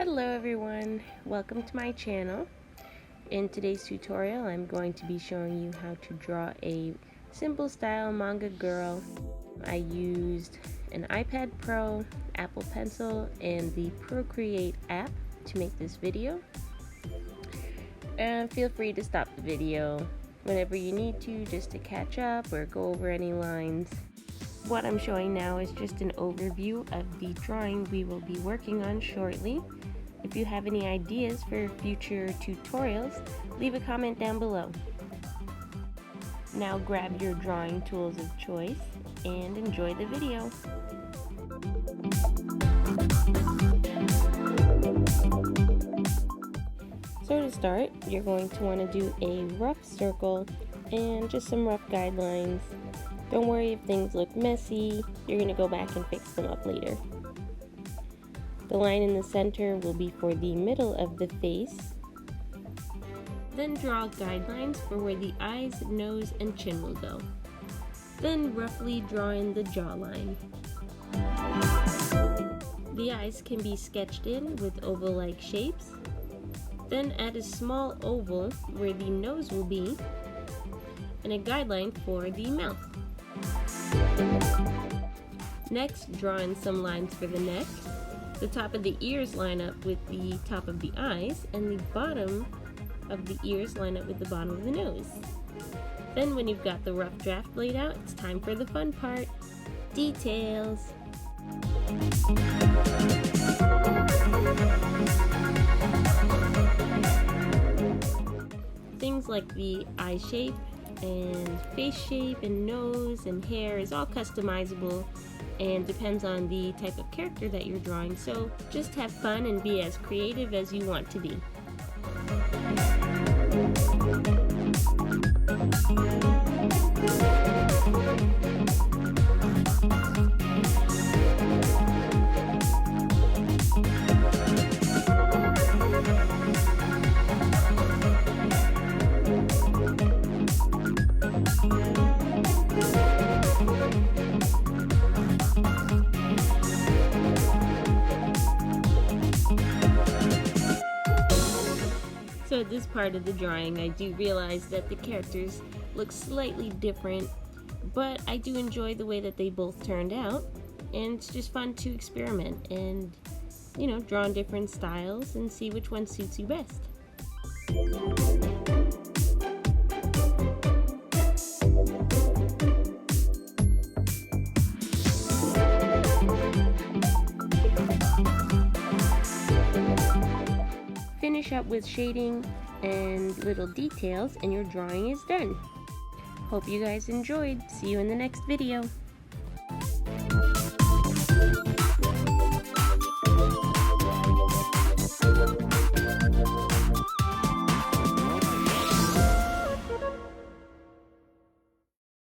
Hello everyone, welcome to my channel. In today's tutorial I'm going to be showing you how to draw a simple style manga girl. I used an iPad Pro, Apple Pencil, and the Procreate app to make this video. Feel free to stop the video whenever you need to, just to catch up or go over any lines. What I'm showing now is just an overview of the drawing we will be working on shortly. If you have any ideas for future tutorials, leave a comment down below. Now grab your drawing tools of choice and enjoy the video. So to start, you're going to want to do a rough circle and just some rough guidelines. Don't worry if things look messy, you're going to go back and fix them up later. The line in the center will be for the middle of the face. Then draw guidelines for where the eyes, nose, and chin will go. Then roughly draw in the jawline. The eyes can be sketched in with oval-like shapes. Then add a small oval where the nose will be, and a guideline for the mouth. Next, draw in some lines for the neck. The top of the ears line up with the top of the eyes, and the bottom of the ears line up with the bottom of the nose. Then when you've got the rough draft laid out, it's time for the fun part, details. Things like the eye shape and face shape and nose and hair is all customizable and depends on the type of character that you're drawing, so just have fun and be as creative as you want to be. So at this part of the drawing, I do realize that the characters look slightly different, but I do enjoy the way that they both turned out, and it's just fun to experiment and, draw in different styles and see which one suits you best. Finish up with shading and little details and your drawing is done. Hope you guys enjoyed. See you in the next video.